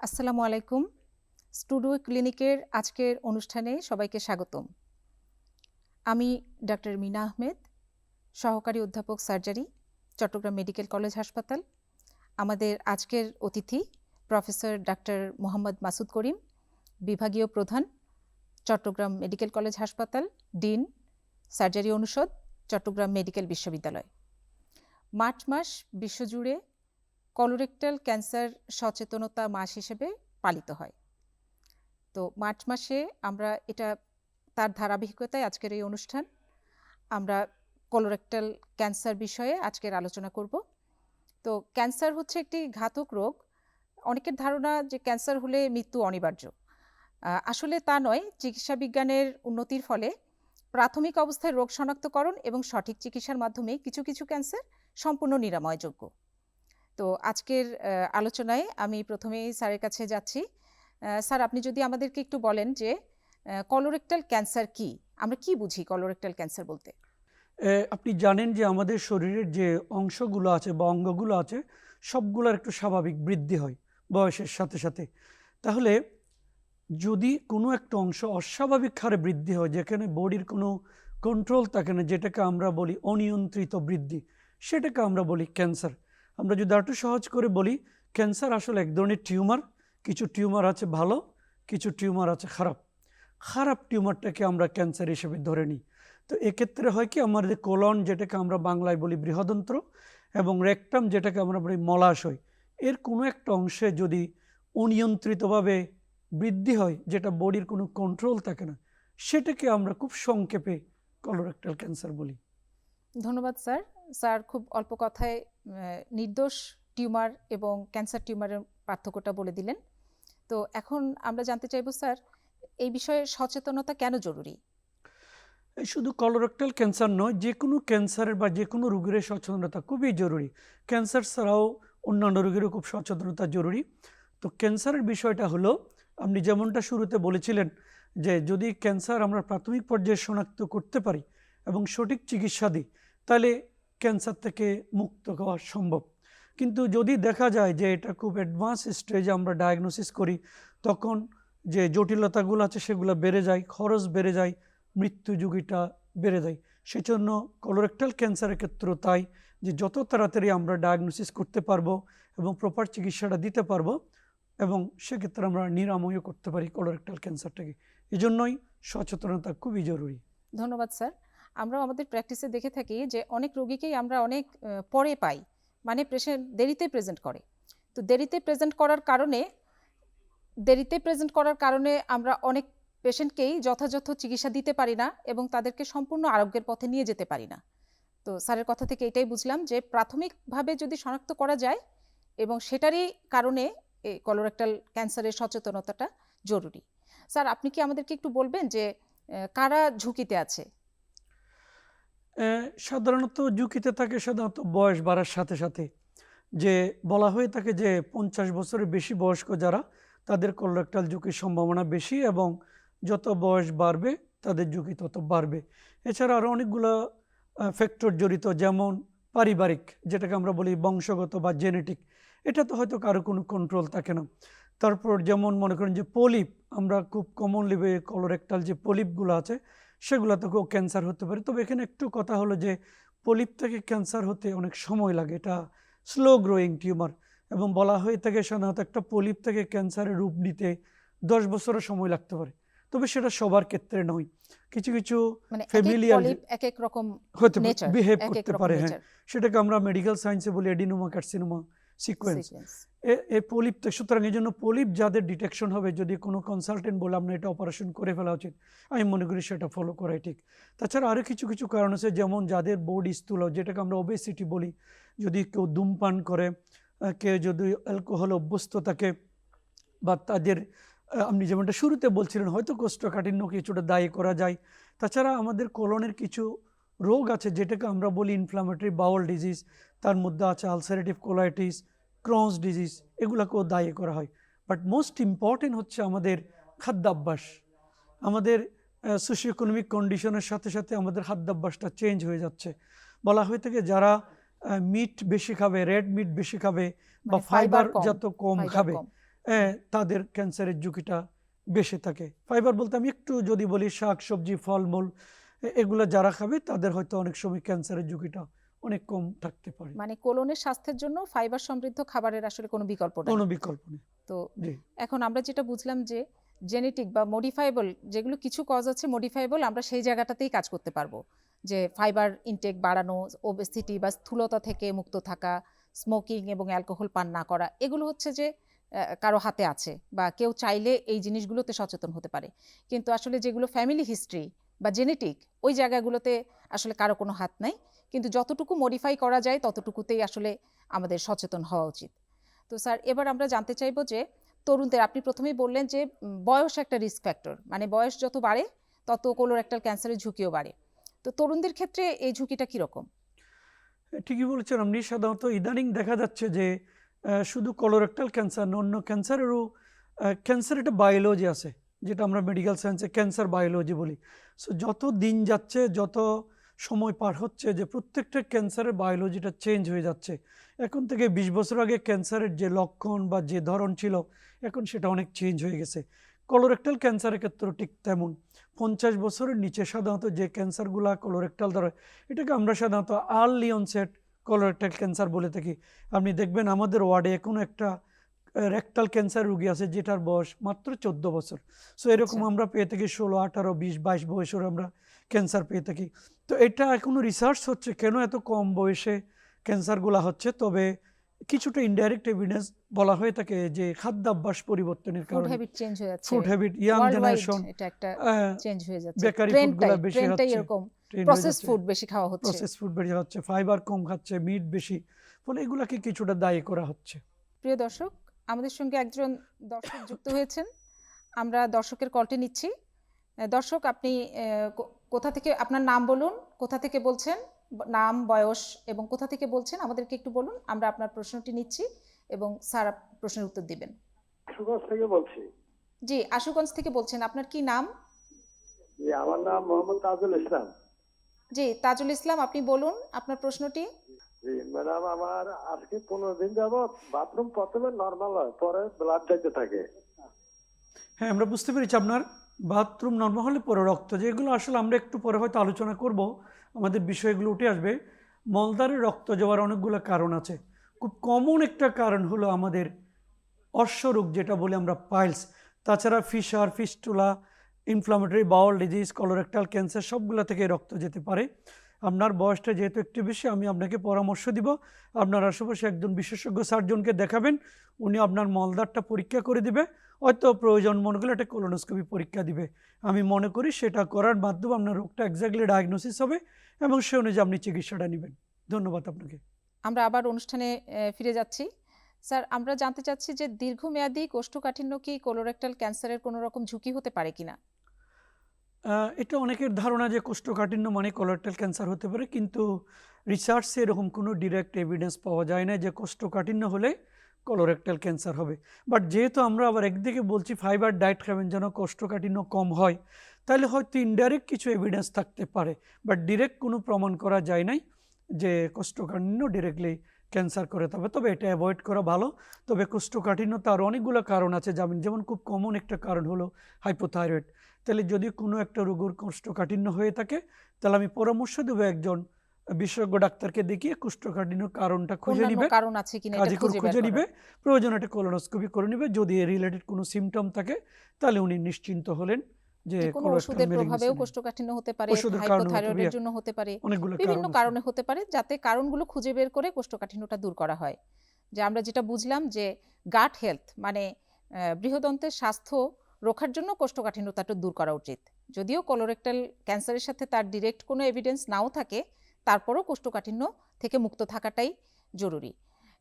আসসালামু আলাইকুম। স্টুডিও ক্লিনিকের আজকের অনুষ্ঠানে সবাইকে স্বাগতম। আমি ডাক্তার মিনা আহমেদ, সহকারী অধ্যাপক সার্জারি, চট্টগ্রাম মেডিকেল কলেজ হাসপাতাল। আমাদের আজকের অতিথি প্রফেসর ডাক্তার মোহাম্মদ মাসুদ করিম, বিভাগীয় প্রধান, চট্টগ্রাম মেডিকেল কলেজ হাসপাতাল, ডিন, সার্জারি অনুষদ, চট্টগ্রাম মেডিকেল বিশ্ববিদ্যালয়। মার্চ মাস বিশ্বজুড়ে কলোরেক্টাল ক্যান্সার সচেতনতা মাস হিসেবে পালিত হয়। তো মার্চ মাসে আমরা তার ধারাবাহিকতায় আজকের এই অনুষ্ঠান। আমরা কলোরেক্টাল ক্যান্সার বিষয়ে আজকের আলোচনা করব। তো ক্যান্সার হচ্ছে একটি ঘাতক রোগ। অনেকের ধারণা যে ক্যান্সার হলে মৃত্যু অনিবার্য। আসলে তা নয়। চিকিৎসা বিজ্ঞানের উন্নতির ফলে প্রাথমিক অবস্থায় রোগ শনাক্তকরণ এবং সঠিক চিকিৎসার মাধ্যমে কিছু কিছু ক্যান্সার সম্পূর্ণ নিরাময়যোগ্য। তো আজকের আলোচনায় আমি প্রথমেই স্যারের কাছে যাচ্ছি। স্যার, আপনি যদি আমাদেরকে একটু বলেন যে কলোরেক্টাল ক্যান্সার কি, আমরা কি বুঝি কলোরেক্টাল ক্যান্সার বলতে? আপনি জানেন যে আমাদের শরীরের যে অংশগুলো আছে বা অঙ্গগুলো আছে সবগুলোর একটু স্বাভাবিক বৃদ্ধি হয় বয়সের সাথে সাথে। তাহলে যদি কোনো একটা অংশ অস্বাভাবিক হারে বৃদ্ধি হয়, যেখানে বডির কোনো কন্ট্রোল থাকে না, যেটাকে আমরা বলি অনিয়ন্ত্রিত বৃদ্ধি, সেটাকে আমরা বলি ক্যান্সার। আমরা যদি একটু সহজ করে বলি, ক্যান্সার আসলে এক ধরনের টিউমার। কিছু টিউমার আছে ভালো, কিছু টিউমার আছে খারাপ। খারাপ টিউমারটাকে আমরা ক্যান্সার হিসেবে ধরে নিই। তো এক্ষেত্রে হয় কি, আমাদের কোলন, যেটাকে আমরা বাংলায় বলি বৃহদন্ত্র, এবং রেকটাম, যেটাকে আমরা বলি মলাশয়, এর কোনো একটা অংশে যদি অনিয়ন্ত্রিতভাবে বৃদ্ধি হয়, যেটা বডির কোনো কন্ট্রোল থাকে না, সেটাকে আমরা খুব সংক্ষেপে কলোরেক্টাল ক্যান্সার বলি। ধন্যবাদ স্যার। স্যার খুব অল্প কথায় নির্দোষ টিউমার এবং ক্যান্সার টিউমারের পার্থক্যটা বলে দিলেন। তো এখন আমরা জানতে চাইব স্যার, এই বিষয়ে সচেতনতা কেন জরুরি? শুধু কলোরেক্টাল ক্যান্সার নয়, যে কোনো ক্যান্সারের বা যে কোনো রোগের সচেতনতা খুবই জরুরি। ক্যান্সার ছাড়াও অন্যান্য রোগেরও খুব সচেতনতা জরুরি। তো ক্যান্সারের বিষয়টা হলো, আপনি যেমনটা শুরুতে বলেছিলেন যে যদি ক্যান্সার আমরা প্রাথমিক পর্যায়ে শনাক্ত করতে পারি এবং সঠিক চিকিৎসা দিই, তাহলে ক্যান্সার থেকে মুক্ত হওয়া সম্ভব। কিন্তু যদি দেখা যায় যে এটা খুব অ্যাডভান্স স্টেজে আমরা ডায়াগনোসিস করি, তখন যে জটিলতাগুলো আছে সেগুলো বেড়ে যায়, খরচ বেড়ে যায়, মৃত্যু ঝুঁকিটা বেড়ে যায়। সেজন্য কলোরেক্টাল ক্যান্সারের ক্ষেত্রেও তাই, যে যত তাড়াতাড়ি আমরা ডায়াগনোসিস করতে পারবো এবং প্রপার চিকিৎসাটা দিতে পারবো, এবং সেক্ষেত্রে আমরা নিরাময়ও করতে পারি কলোরেক্টাল ক্যান্সারটাকে। এজন্যই সচেতনতা খুবই জরুরি। ধন্যবাদ স্যার। আমরা আমাদের প্র্যাকটিসে দেখে থাকি যে অনেক রোগীকেই আমরা অনেক পরে পাই, মানে পেশেন্ট দেরিতে প্রেজেন্ট করে। তো দেরিতে প্রেজেন্ট করার কারণে আমরা অনেক পেশেন্টকেই যথাযথ চিকিৎসা দিতে পারি না এবং তাদেরকে সম্পূর্ণ আরোগ্যের পথে নিয়ে যেতে পারি না। তো স্যারের কথা থেকে এটাই বুঝলাম যে প্রাথমিকভাবে যদি শনাক্ত করা যায় এবং সেটারই কারণে এই কলোরেক্টাল ক্যান্সারের সচেতনতাটা জরুরি। স্যার, আপনি কি আমাদেরকে একটু বলবেন যে কারা ঝুঁকিতে আছে? সাধারণত ঝুঁকিতে থাকে সাধারণত বয়স বাড়ার সাথে সাথে। যে বলা হয়ে থাকে যে 50 বছরের বেশি বয়স্ক যারা, তাদের কলোরেক্টাল ঝুঁকির সম্ভাবনা বেশি, এবং যত বয়স বাড়বে তাদের ঝুঁকি তত বাড়বে। এছাড়া আরও অনেকগুলো ফ্যাক্টর জড়িত, যেমন পারিবারিক, যেটাকে আমরা বলি বংশগত বা জেনেটিক, এটা তো হয়তো কারো কোনো কন্ট্রোল থাকে না। তারপর যেমন মনে করেন যে পলিপ, আমরা খুব কমনলি কলোরেক্টাল যে পলিপগুলো আছে সেগুলো থেকেও ক্যান্সার হতে পারে। তবে এখানে একটু কথা হলো যে পলিপ থেকে ক্যান্সার হতে অনেক সময় লাগে, এটা স্লো গ্রোয়িং টিউমার, এবং বলা হয়ে থাকে সাধারণত একটা পলিপ থেকে ক্যান্সারের রূপ নিতে 10 বছরের সময় লাগতে পারে। তবে সেটা সবার ক্ষেত্রে নয়, কিছু কিছু মানে ফ্যামিলিয়াল এক এক রকম হতে নেচার, বিহেভ এক এক করতে রকম পারে। হ্যাঁ, নেচার সেটাকে আমরা মেডিকেল সায়েন্সে বলি এডিনোমা কার্সিনোমা সিকোয়েন্স। সিকোয়েন্স। এই পলিপ, সুতরাং এই জন্য পলিপ যাদের ডিটেকশন হবে, যদি কোনো কনসালটেন্ট বলে আপনার এটা অপারেশন করে ফেলা উচিত, আমি মনে করি সেটা ফলো করাই ঠিক। তাছাড়া আরও কিছু কিছু কারণ আছে, যেমন যাদের বডি স্থূল, যেটাকে আমরা ওবেসিটি বলি, যদি কেউ ধূমপান করে, কেউ যদি অ্যালকোহল অভ্যস্ত থাকে, বা তাদের আপনি যেমনটা শুরুতে বলছিলেন হয়তো কোষ্ঠকাঠিন্য কিছুটা দায়ী করা যায়। তাছাড়া আমাদের কোলনের কিছু রোগ আছে যেটাকে আমরা বলি ইনফ্লামেটরি বাউল ডিজিজ, তার মধ্যে আছে আলসারেটিভ কোলাইটিস, ক্রনস ডিজিজ, এগুলোকেও দায়ী করা হয়। বাট মোস্ট ইম্পর্টেন্ট হচ্ছে আমাদের খাদ্যাভ্যাস। আমাদের সোশিও ইকোনমিক কন্ডিশনের সাথে সাথে আমাদের খাদ্যাভ্যাসটা চেঞ্জ হয়ে যাচ্ছে। বলা হয়ে থাকে যারা মিট বেশি খাবে, রেড মিট বেশি খাবে, বা মানে ফাইবার কম, যত কম ফাইবার খাবে, কম। তাদের ক্যান্সারের ঝুঁকিটা বেশি থাকে। ফাইবার বলতে আমি একটু যদি বলি শাক সবজি ফলমূল এগুলো যারা খাবে তাদের হয়তো অনেক সময় ক্যান্সারের ঝুঁকিটা অনেক কম থাকতে পারে। মানে কোলনের স্বাস্থ্যের জন্য ফাইবার সমৃদ্ধ খাবারের আসলে কোনো বিকল্প নাই। কোনো বিকল্প নেই। তো জি এখন আমরা যেটা বুঝলাম যে জেনেটিক বা মডিফাইবল যেগুলো কিছু কজ আছে মডিফাইবল, আমরা সেই জায়গাটাতেই কাজ করতে পারবো, যে ফাইবার ইনটেক বাড়ানো, ওবেসিটি বা স্থূলতা থেকে মুক্ত থাকা, স্মোকিং এবং অ্যালকোহল পান না করা, এগুলো হচ্ছে যে কারো হাতে আছে বা কেউ চাইলে এই জিনিসগুলোতে সচেতন হতে পারে। কিন্তু আসলে যেগুলো ফ্যামিলি হিস্ট্রি বা জেনেটিক, ওই জায়গাগুলোতে আসলে কারো কোনো হাত নাই। কিন্তু যতটুকু মডিফাই করা যায় ততটুকুতেই আসলে আমাদের সচেতন হওয়া উচিত। তো স্যার, এবার আমরা জানতে চাইবো যে তরুণদের, আপনি প্রথমেই বললেন যে বয়স একটা রিস্ক ফ্যাক্টর, মানে বয়স যত বাড়ে তত কোলোরেক্টাল ক্যান্সারের ঝুঁকিও বাড়ে। তো তরুণদের ক্ষেত্রে এই ঝুঁকিটা কীরকম? ঠিকই বলেছেন আপনি। সাধারণত ইদানিং দেখা যাচ্ছে যে শুধু কলোরেক্টাল ক্যান্সার না, অন্য ক্যান্সারেরও ক্যান্সার একটা বায়োলজি আছে, যেটা আমরা মেডিকেল সায়েন্সে ক্যান্সার বায়োলজি বলি। সো যত দিন যাচ্ছে, যত সময় পার হচ্ছে, যে প্রত্যেকটা ক্যান্সারের বায়োলজিটা চেঞ্জ হয়ে যাচ্ছে। এখন থেকে 20 বছর আগে ক্যান্সারের যে লক্ষণ বা যে ধরন ছিল, এখন সেটা অনেক চেঞ্জ হয়ে গেছে। কলোরেক্টাল ক্যান্সারের ক্ষেত্রেও ঠিক তেমন। 50 বছরের নিচে সাধারণত যে ক্যান্সারগুলা কলোরেক্টাল ধরে, এটাকে আমরা সাধারণত আর্লি অনসেট কলোরেক্টাল ক্যান্সার বলে থাকি। আপনি দেখবেন আমাদের ওয়ার্ডে এখনো একটা রেক্টাল ক্যান্সার রোগী আছে যেটার বয়স মাত্র 14 বছর। সো এরকম আচ্ছা। আমরা পেয়ে থাকি 16, 18, 20, 22 বয়সের আমরা ক্যান্সার পেয়ে থাকি। তো এটা এখনো রিসার্চ হচ্ছে কেন এত কম বয়সে ক্যান্সারগুলা হচ্ছে। তবে কিছুটা ইনডাইরেক্ট এভিডেন্স বলা হয়ে থাকে যে খাদ্যাভ্যাস পরিবর্তনের ফুড কারণে, হ্যাবিট চেঞ্জ হয়ে যাচ্ছে, food habit, young world wide generation, এটা একটা চেঞ্জ হয়ে যাচ্ছে, বেকারি ফুডগুলা বেশি ট্রেন্ডটাই হচ্ছে, এরকম, ট্রেন্ড হয়ে প্রসেস যাচ্ছে, ফুড বেশি খাওয়া হচ্ছে। প্রসেস ফুড বেশি হচ্ছে, ফাইবার কম খাচ্ছে, মিট বেশি, ফলে এগুলাকে কিছুটা দায়ী করা হচ্ছে। প্রিয় দর্শক, আমাদের সঙ্গে একজন দর্শক যুক্ত হয়েছেন, আমরা দর্শকের কলটি নিচ্ছি। দর্শক, আপনি কোথা থেকে, আপনার নাম বলুন, কোথা থেকে বলছেন, নাম বয়স এবং কোথা থেকে বলছেন আমাদেরকে একটু বলুন, আমরা আপনার প্রশ্নটি নিচ্ছি এবং স্যার প্রশ্নের উত্তর দিবেন। আশুগঞ্জ থেকে বলছি। জি, আশুগঞ্জ থেকে বলছেন, আপনার কি নাম? জি, আমার নাম মোহাম্মদ তাজুল ইসলাম। জি, তাজুল ইসলাম, আপনি বলুন আপনার প্রশ্নটি। জি ম্যাডাম, আমার আজকে 15 দিন যাবত বাথরুম প্রথমে নর্মাল হয়, পরে ব্লাড যাইতে থাকে। হ্যাঁ, আমরা বুঝতে পেরেছি আপনার বাথরুম নর্মাল হলে পরে রক্ত, যেগুলো আসলে আমরা একটু পরে হয়তো আলোচনা করব, আমাদের বিষয়গুলো উঠে আসবে। মলদ্বারে রক্ত যাওয়ার অনেকগুলো কারণ আছে। খুব কমন একটা কারণ হলো আমাদের অশ্বরোগ, যেটা বলি আমরা পাইলস। তাছাড়া fissure, fistula, inflammatory bowel disease, colorectal cancer, সবগুলো থেকে রক্ত যেতে পারে। আপনার বয়সটা যেহেতু একটু বেশি, আমি আপনাকে পরামর্শ দিব আপনার আশেপাশে একজন বিশেষজ্ঞ সার্জনকে দেখাবেন। উনি আপনার মলদ্বারটা পরীক্ষা করে দিবে, হয়তো প্রয়োজন মনে করলে একটা কোলোনোস্কোপি পরীক্ষা দিবে। আমি মনে করি সেটা করার মাধ্যমে আপনার রোগটা এক্স্যাক্টলি ডায়াগনোসিস হবে এবং সে অনুযায়ী আপনি চিকিৎসাটা নেবেন। ধন্যবাদ আপনাকে। আমরা আবার অনুষ্ঠানে ফিরে যাচ্ছি। স্যার, আমরা জানতে চাচ্ছি যে দীর্ঘমেয়াদী কোষ্ঠকাঠিন্য কি কোলোরেক্টাল ক্যান্সারের কোনো রকম ঝুঁকি হতে পারে কিনা? এটা অনেকের ধারণা যে কোষ্ঠকাঠিন্য মানে কলোরেক্টাল ক্যান্সার হতে পারে, কিন্তু রিসার্চে এরকম কোনো ডিরেক্ট এভিডেন্স পাওয়া যায় না যে কোষ্ঠকাঠিন্য হলে কলোরেক্টাল ক্যান্সার হবে। বাট যেহেতু আমরা আবার একদিকে বলছি ফাইবার ডায়েট খাবেন যেন কোষ্ঠকাঠিন্য কম হয়, তাহলে হয়তো ইনডাইরেক্ট কিছু এভিডেন্স থাকতে পারে, বাট ডিরেক্ট কোনো প্রমাণ করা যায় নাই যে কোষ্ঠকাঠিন্য ডিরেক্টলি ক্যান্সার করে। তবে এটা অ্যাভয়েড করা ভালো। তবে কোষ্ঠকাঠিন্য তার অনেকগুলো কারণ আছে, যেমন খুব কমন একটা কারণ হলো হাইপোথাইরয়েড। তাহলে যদি কোনো একটা রোগের কোষ্ঠকাঠিন্য হয়ে থাকে, তাহলে আমি পরামর্শ দেবো একজন বিশেষজ্ঞ ডাক্তারকে দেখিয়ে কোষ্ঠকাঠিন্যর কারণটা খুঁজে অন্যান্য নিবে, কারণ আছে কিনা এটা খুঁজে বের খুঁজে করার। নিবে, প্রয়োজন একটা কোলোনোস্কোপি করে নিবে। যদি রিলেটেড কোনো সিমটম থাকে তাহলে উনি নিশ্চিন্ত হলেন যে যে কোনো কোলোরেক্টাল ওষুধের প্রভাবেও ম্যালিগনেন্সি নেই। কোষ্ঠকাঠিন্য হতে পারে, ওষুধের কারণে হতে পারে, হাইপোথাইরয়েডের জন্য হতে পারে, অনেকগুলো বিভিন্ন কারণ আছে। কারণে হতে পারে, যাতে কারণগুলো খুঁজে বের করে কোষ্ঠকাঠিন্যটা দূর করা হয়। যে আমরা যেটা বুঝলাম যে গাট হেলথ মানে বৃহদন্তের স্বাস্থ্য রক্ষার জন্য কোষ্ঠকাঠিন্যতাটা দূর করা উচিত। যদিও কোলোরেক্টাল ক্যান্সারের সাথে তার ডিরেক্ট কোনো এভিডেন্স নাও থাকে, তারপরও কোষ্ঠকাঠিন্য থেকে মুক্ত থাকাটাই জরুরি।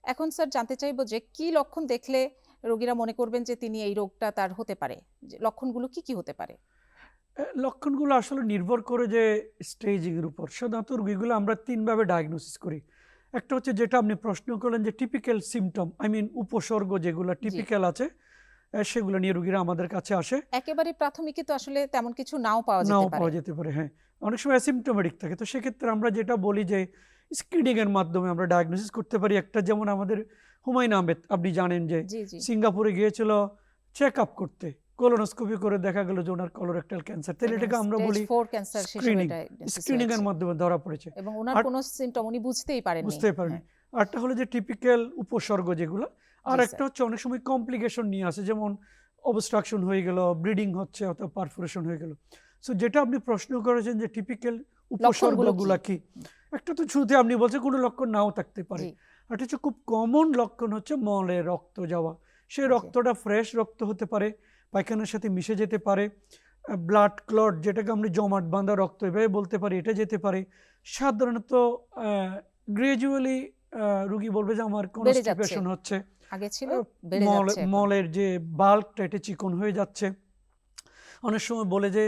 এখন স্যার জানতে চাইবো যে কি লক্ষণ দেখলে রোগীরা মনে করবেন যে তিনি এই রোগটা তার হতে পারে, যে লক্ষণগুলো কি কি হতে পারে? লক্ষণগুলো আসলে নির্ভর করে যে স্টেজিংয়ের উপর। সাধারণত রোগীগুলো আমরা তিনভাবে ডায়াগনোসিস করি। একটা হচ্ছে যেটা আপনি প্রশ্ন করলেন যে টিপিক্যাল সিমটম, উপসর্গ যেগুলো টিপিক্যাল আছে, সেগুলো নিয়ে রোগীরা আমাদের কাছে আসে। একেবারে প্রাথমিকে তো আসলে তেমন কিছু নাও পাওয়া যেতে পারে। হ্যাঁ, অনেক সময় অ্যাসিমটোমেটিক থাকে। তো সেক্ষেত্রে আমরা যেটা বলি যে স্ক্রিনিংয়ের মাধ্যমে আমরা ডায়াগনোসিস করতে পারি। একটা যেমন আমাদের হুমায়ুন আহমেদ আপনি জানেন যে জি জি সিঙ্গাপুরে গিয়েছিল চেক আপ করতে, কোলোনোস্কোপি করে দেখা গেল যে ওনার কলোরেক্টাল ক্যান্সার, তাহলে এবং এটাকে আমরা স্টেজ বলি 4 ক্যান্সার হিসেবে স্ক্রিনিং। ডায়াগনোসিস স্ক্রিনিং এর হয়েছে মাধ্যমে ধরা পড়েছে। এবং ওনার আর কোনো সিম্পটম উনি বুঝতেই পারেননি। বুঝতে পারেনি। হ্যাঁ আরটা হলো যে টিপিক্যাল উপসর্গ যেগুলো, আর জি একটা স্যার। হচ্ছে অনেক সময় কমপ্লিকেশন নিয়ে আসে, যেমন অবস্ট্রাকশন হয়ে গেল, ব্লিডিং হচ্ছে অথবা পারফোরেশন হয়ে গেল। সো যেটা আপনি প্রশ্ন করেছেন যে টিপিক্যাল লক্ষণগুলো উপসর্গগুলা কি? কি, একটা তো শুরুতে আপনি বলছেন কোনো লক্ষণ নাও থাকতে পারে, জি আর হচ্ছে খুব কমন লক্ষণ হচ্ছে মলে রক্ত যাওয়া। সেই জি রক্তটা ফ্রেশ রক্ত হতে পারে, পায়খানার সাথে মিশে যেতে পারে, ব্লাড ক্লট যেটাকে আমরা জমাট বাঁধা রক্ত এভাবে বলতে পারি, এটা যেতে পারে। সাধারণত গ্রাজুয়ালি রুগী বলবে যে আমার বেড়ে যাচ্ছে, কনস্টিপেশন হচ্ছে, আগে ছিল আহ, বেড়ে যাচ্ছে এখন। মলের যে বাল্কটা এটা চিকন হয়ে যাচ্ছে। অনেক সময় বলে যে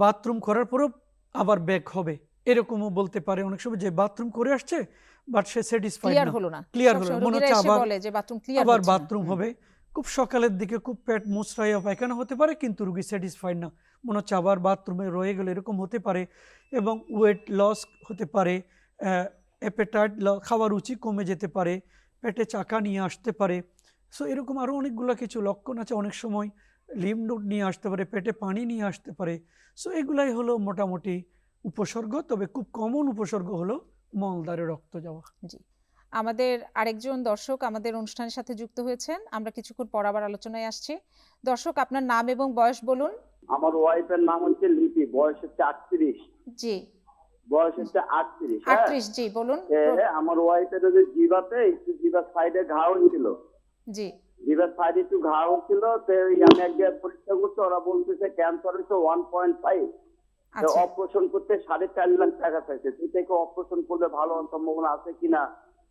বাথরুম করার পরও আবার ব্যাক হবে, এরকমও বলতে পারে। অনেক সময় যে বাথরুম করে আসছে বাট সে স্যাটিসফাইড ক্লিয়ার না, হলো না, ক্লিয়ার হলো না, সবসময় মনে রোগীরা হচ্ছে এসে আবার বলে যে বাথরুম ক্লিয়ার আবার হচ্ছে না। বাথরুম হবে। খুব সকালের দিকে খুব পেট মুচড়াইয়া পায়খানা হতে পারে কিন্তু রুগী স্যাটিসফাইড না, মনে হচ্ছে আবার বাথরুমে রয়ে গেলে, এরকম হতে পারে। এবং ওয়েট লস হতে পারে, অ্যাপেটাইট খাওয়ার রুচি কমে যেতে পারে, পেটে চাকা নিয়ে আসতে পারে। সো এরকম আরও অনেকগুলো কিছু লক্ষণ আছে। অনেক সময় লিম্ফ নোড নিয়ে আসতে পারে, পেটে পানি নিয়ে আসতে পারে। সো এগুলাই হলো মোটামুটি উপসর্গ, তবে খুব কমন উপসর্গ হলো মলদ্বারে রক্ত যাওয়া। জি, আমাদের আরেকজন দর্শক আমাদের অনুষ্ঠানের সাথে যুক্ত হয়েছেন, আমরা কিছুক্ষণ পর আবার আলোচনায় আসছি। দর্শক, আপনার নাম এবং বয়স বলুন। আমার ওয়াইফের নাম হচ্ছে লিপি, বয়স হচ্ছে 38। জি বয়স হচ্ছে 38। হ্যাঁ 38, জি বলুন। আমার ওয়াইফের ওই যে জিভাতে একটু, জিভার সাইডে ঘা হয়েছিল, জি জিভার সাইডে একটু ঘা হয়েছিল। তো আমি এক জায়গায় পরীক্ষা করছি, ওরা বলতেছে ক্যান্সার হচ্ছে 1.5। আচ্ছা অপারেশন করতে 4.5 লাখ টাকা চাইছে। তুই থেকে অপারেশন করলে ভালো হওয়ার সম্ভাবনা আছে কিনা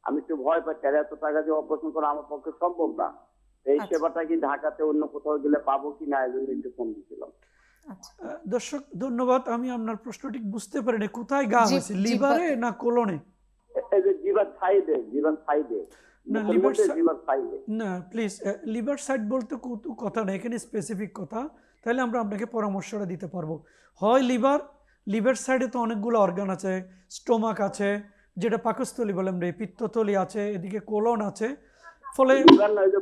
আমি একটু ভয় পাচ্ছি। আর এত টাকা দিয়ে অপারেশন করা আমার পক্ষে সম্ভব না। এই আচ্ছা। সেবাটা কি ঢাকাতে অন্য কোথাও গেলে পাবো কিনা, এই জন্য একটু ফোন দিয়েছিলাম। আচ্ছা দর্শক ধন্যবাদ, আমি আপনার প্রশ্ন ঠিক বুঝতে পারিনি, কোথায় ঘা হয়েছে, লিভারে জিহ্বাতে। না কোলনে? এই যে জিভার সাইডে, জিভার সাইডে, না মুখের লিভার মধ্যে জিভার সাইডে। না প্লিজ, লিভার সাইড বলতে কথা না, এখানে স্পেসিফিক কথা, তাহলে আমরা আপনাকে পরামর্শটা দিতে পারবো। হয় লিভার সাইডে তো অনেকগুলো অর্গান আছে, স্টোমাক আছে যেটা পাকস্থলী বলে আমরা, পিত্তথলি আছে, এদিকে কোলন আছে, ফলে লিভার না, ওই যে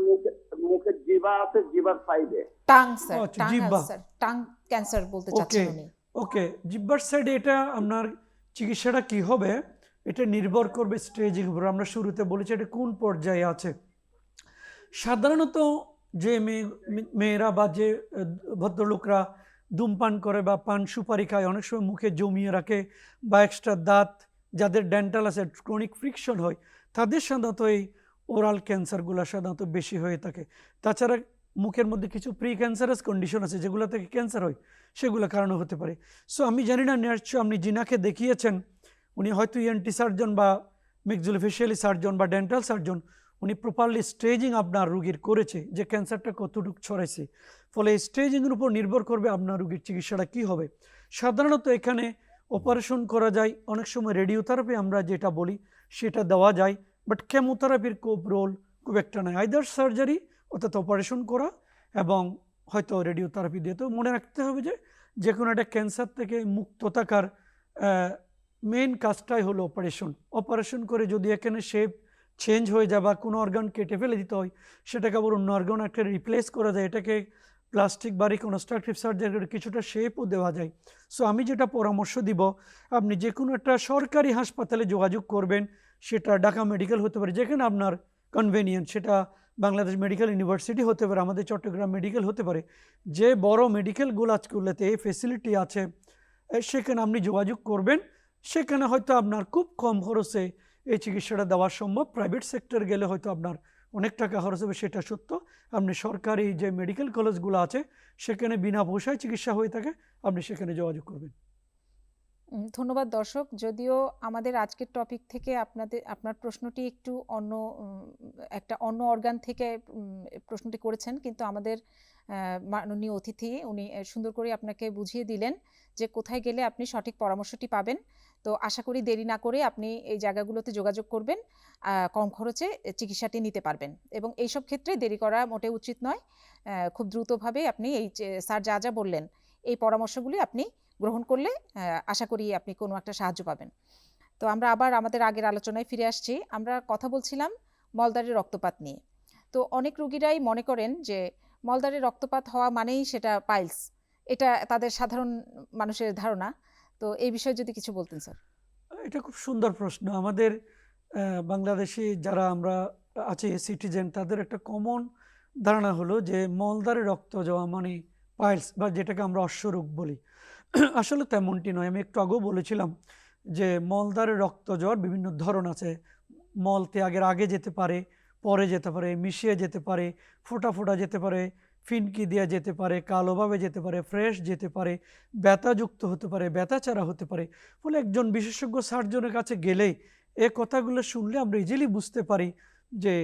মুখের জিভা আছে, জিভার সাইডে। টাং স্যার, আচ্ছা, টাং জিহ্বা। স্যার, টাং ক্যান্সার বলতে ওকে চাচ্ছেন উনি। ওকে, জিহ্বার সাইডে এটা আপনার চিকিৎসাটা কি হবে এটা নির্ভর করবে স্টেজিং উপর। আমরা শুরুতে বলেছি এটা কোন পর্যায়ে আছে। সাধারণত যে মেয়েরা বা যে ভদ্রলোকরা ধূমপান করে বা পান সুপারি খায়, অনেক সময় মুখে জমিয়ে রাখে, বা এক্সট্রা দাঁত যাদের ডেন্টাল আছে, ক্রনিক ফ্রিকশন হয়, তাদের সাধারণত এই ওরাল ক্যান্সারগুলো সাধারণত বেশি হয়ে থাকে। তাছাড়া মুখের মধ্যে কিছু প্রি ক্যান্সারাস কন্ডিশন আছে যেগুলো থেকে ক্যান্সার হয়, সেগুলো কারণে হতে পারে। সো আমি জানি না নিশ্চয় আপনি জিনাকে দেখিয়েছেন, উনি হয়তো ইএনটি সার্জন বা ম্যাক্সিলোফেশিয়ালি সার্জন বা ডেন্টাল সার্জন, উনি প্রপারলি স্টেজিং আপনার রুগীর করেছে যে ক্যান্সারটা কতটুকু ছড়াইছে। ফলে এই স্টেজিংয়ের উপর নির্ভর করবে আপনার রুগীর চিকিৎসাটা কী হবে। সাধারণত এখানে অপারেশন করা যায়, অনেক সময় রেডিওথেরাপি আমরা যেটা বলি সেটা দেওয়া যায়, বাট কেমোথেরাপির রোল খুব একটা নয়। আইদার সার্জারি অর্থাৎ অপারেশন করা এবং হয়তো রেডিওথেরাপি দিয়ে। তো মনে রাখতে হবে যে কোনো একটা ক্যান্সার থেকে মুক্ত থাকার মেইন কাজটাই হলো অপারেশন করে যদি এখানে শেপ চেঞ্জ হয়ে যায় বা কোনো অর্গান কেটে ফেলে দিতে হয়, সেটাকে আবার অন্য অর্গান একটা রিপ্লেস করা যায়, এটাকে প্লাস্টিক বা রিকনস্ট্রাকটিভ সার্জারি কিছুটা শেপও দেওয়া যায়। সো আমি যেটা পরামর্শ দিব, আপনি যে কোনো একটা সরকারি হাসপাতালে যোগাযোগ করবেন, সেটা ঢাকা মেডিকেল হতে পারে, যেখানে আপনার কনভেনিয়েন্ট, সেটা বাংলাদেশ মেডিকেল ইউনিভার্সিটি হতে পারে, আমাদের চট্টগ্রাম মেডিকেল হতে পারে। যে বড় মেডিকেলগুলো আজগুলোতে এই ফেসিলিটি আছে সেখানে আপনি যোগাযোগ করবেন। সেখানে হয়তো আপনার খুব কম খরচে এই চিকিৎসাটা দেওয়া সম্ভব। প্রাইভেট সেক্টর গেলে হয়তো আপনার অনেক টাকা খরচ হবে, সেটা সত্য। আপনি সরকারি যে মেডিকেল কলেজগুলো আছে সেখানে বিনা পয়সায় চিকিৎসা হয়ে থাকে, আপনি সেখানে যোগাযোগ করবেন। ধন্যবাদ দর্শক। যদিও আমাদের আজকের টপিক থেকে আপনার প্রশ্নটি একটু একটা অন্য অর্গান থেকে প্রশ্নটি করেছেন, কিন্তু আমাদের মাননীয় অতিথি উনি সুন্দর করে আপনাকে বুঝিয়ে দিলেন যে কোথায় গেলে আপনি সঠিক পরামর্শটি পাবেন। তো আশা করি দেরি না করে আপনি এই জায়গাগুলোতে যোগাযোগ করবেন, কম খরচে চিকিৎসাটি নিতে পারবেন। এবং এইসব ক্ষেত্রে দেরি করা মোটেও উচিত নয়। খুব দ্রুতভাবে আপনি এই স্যার যা যা বললেন এই পরামর্শগুলি আপনি গ্রহণ করলে আশা করি আপনি কোনো একটা সাহায্য পাবেন। তো আমরা আবার আমাদের আগের আলোচনায় ফিরে আসছি। আমরা কথা বলছিলাম মলদ্বারে রক্তপাত নিয়ে। তো অনেক রোগীরাই মনে করেন যে মলদ্বারে রক্তপাত হওয়া মানেই সেটা পাইলস, এটা তাদের সাধারণ মানুষের ধারণা। তো এই বিষয়ে যদি কিছু বলতেন স্যার। এটা খুব সুন্দর প্রশ্ন। আমাদের বাংলাদেশি যারা আমরা আছি সিটিজেন, তাদের একটা কমন ধারণা হলো যে মলদ্বারে রক্ত যাওয়া মানে পাইলস, বা যেটাকে আমরা অশ্বরোগ বলি। আসলে তেমনটি নয়। আমি একটু আগেও বলেছিলাম যে মলদ্বারে রক্ত যাওয়ার বিভিন্ন ধরন আছে। মল ত্যাগের আগে যেতে পারে, পরে যেতে পারে, মিশিয়ে যেতে পারে, ফোঁটা ফোঁটা যেতে পারে, ফিনকি দেওয়া যেতে পারে, কালোভাবে যেতে পারে, ফ্রেশ যেতে পারে, ব্যথাযুক্ত হতে পারে, ব্যথাচারা হতে পারে। ফলে একজন বিশেষজ্ঞ সার্জনের কাছে গেলেই এ কথাগুলো শুনলে আমরা ইজিলি বুঝতে পারি যে